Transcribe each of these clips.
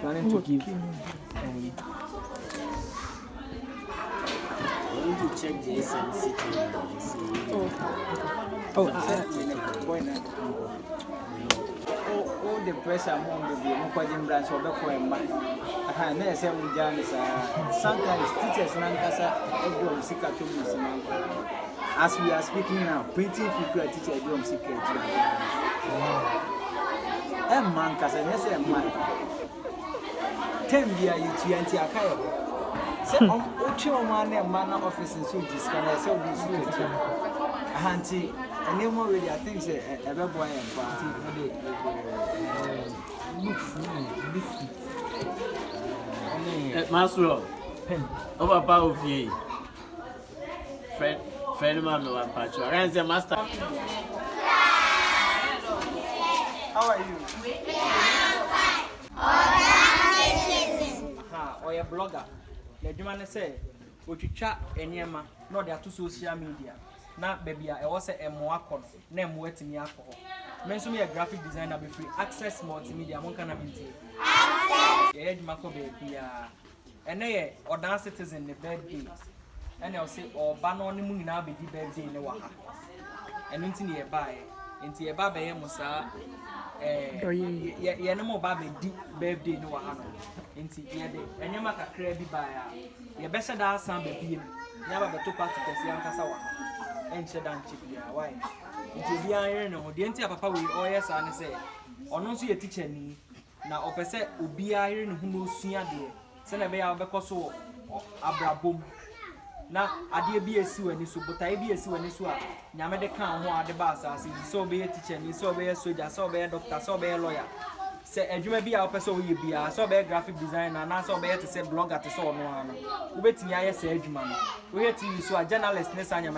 Planning to give. We need to check the SNC. All the pressure among the Mukwadin branch of the poem. I never say we done sometimes teachers Nankasa Sika to as we are speaking now, printing frequent teacher Drum Sika. Man, Casa, yes, man. 10 years you anti Akayo. Say, Ocho man, a man office in Sujis can I sell this literature? Auntie, and no more really, I think, say, a boy and party. Master, over power of ye. Friend, man, no patch. I am the master. How are you? Or a blogger. The man say, what you chat any man, not there to social media. Now, baby, I was a moacon, name waiting me alcohol. Mention me a graphic designer be free access multimedia, one can have it. Yeah, Marco baby, and they Oda Citizen the birthday. And I'll say, or ban on the moon now be the birthday in the Waha. And into nearby, into a baby, Musa. No more baby deep birthday no one into here day. And you make a crabby by your best that some baby. Never the 2 parties young Casawa and Shedan Chippy. Why? It will be iron or the entire papa will always and say, or not see a teacher me. Now, opposite will be iron who knows senior day. Send a bay of a coso abra boom. Now, I dear BSU and this, but I BSU and this one. Yamade can't want the bass as he so be a teacher, he so be a soldier, so be a doctor, so be a lawyer. Say, and you may be our person, you be a so be a graphic designer, and I so be to say blog at the so no. Wait me, I say, man. Wait till you so a journalist, Nessanya,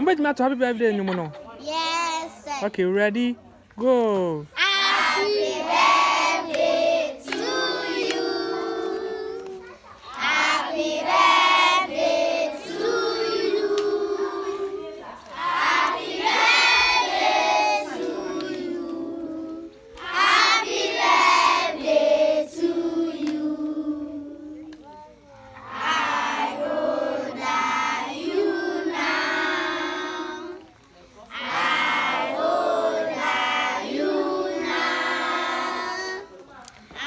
but not happy birthday, no more. Yes, sir. Okay, ready? Go. Happy birthday to you. Happy birthday to you. Happy birthday to you. Happy birthday to you. I know that you now. I know that you now. I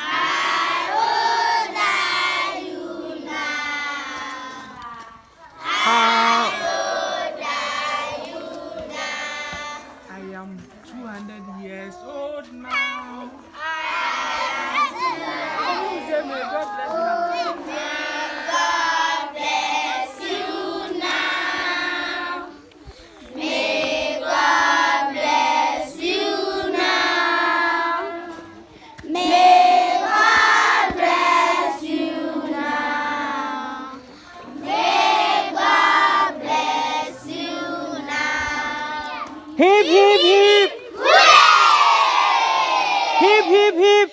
know that you now. I know that you now. I am 200 years old now. God bless you now. May God bless you now. May God bless you now. May God bless you now. Hip, hip, hip. Hip, hip, hip.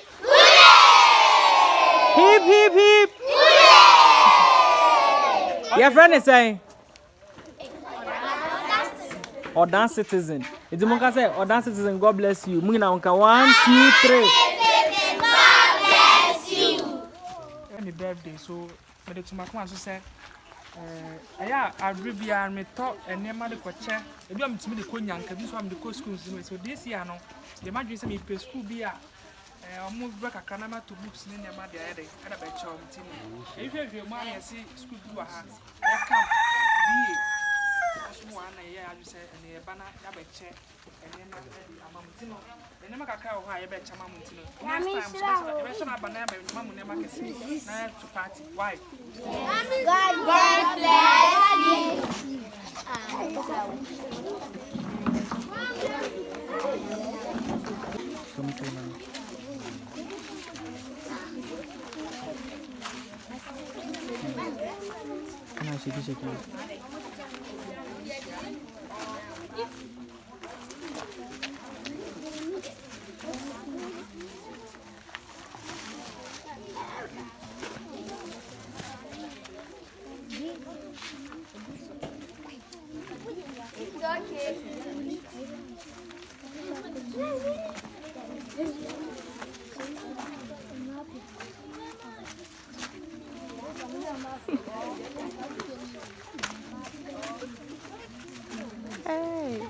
Hip, hip, hip. Your friend is saying, Oda Citizen. It's the say, Oda Citizen, God bless you. Muna unka 1, 2, 3. God bless you. Any birthday, so but to my one say, I be a me talk and near my coach. If I'm to me the Konyanka, this one the co schools. So this year, no, the imagine some me pay school beer. I move back a canama to books in the mother, and a bet you. If you have your money, I see school do a hand. I can't be Asmo ana ye adu se ene ye bana ya be che ene na amamutino ene makaka ho a ye be che amamutino next time so be shona bana be mamu ne makesi na to party why God bless you. Can I shake it? It's okay. Hey.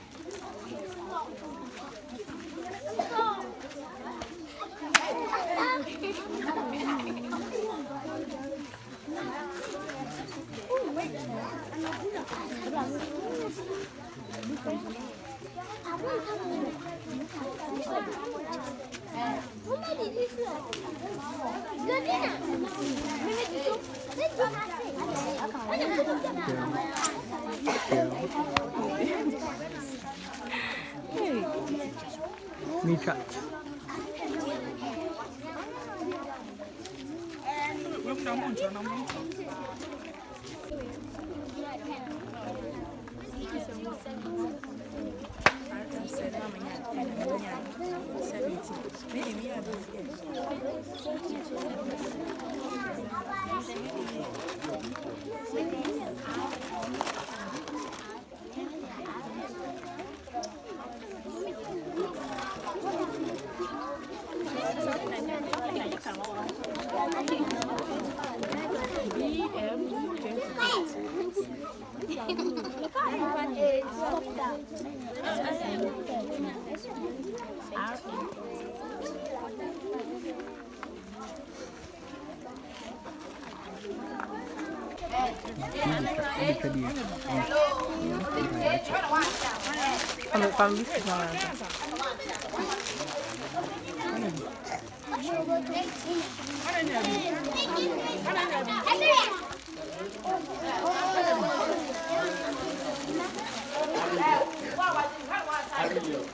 Me cut.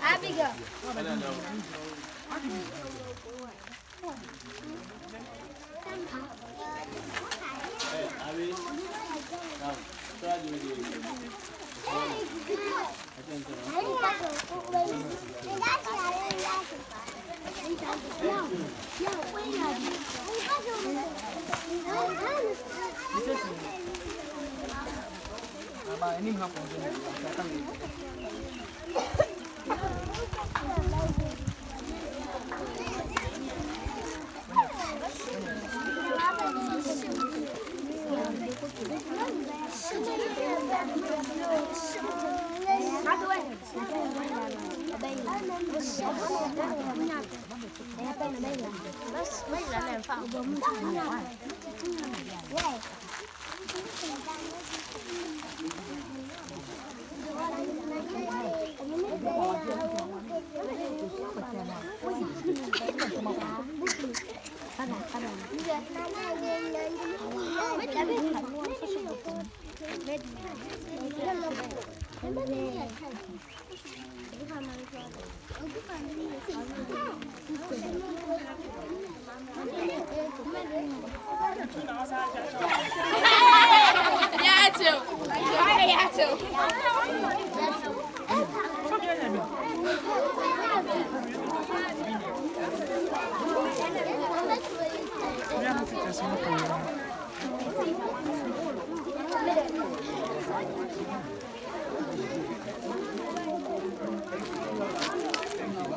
Abigail.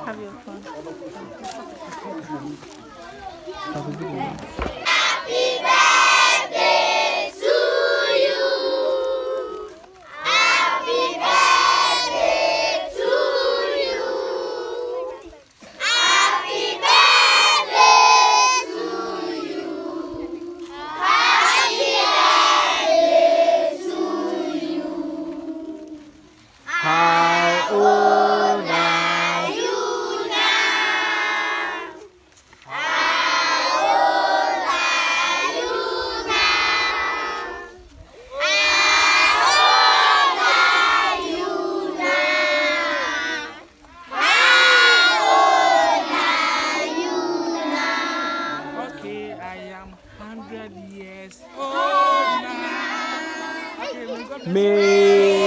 Have your fun. Happy birthday to you. Happy birthday to you. Happy birthday to you. Happy birthday to you. years old now. Okay, may God bless you. May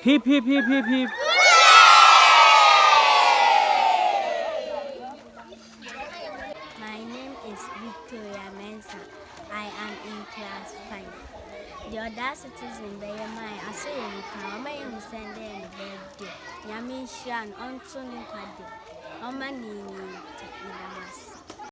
hip hip hip hip hip. My name is Victoria Mensah. I am in class 5. The Oda Citizen by my assaying come and send in the birthday. Yamin Shan on Sunday. Omanini, take me the mass.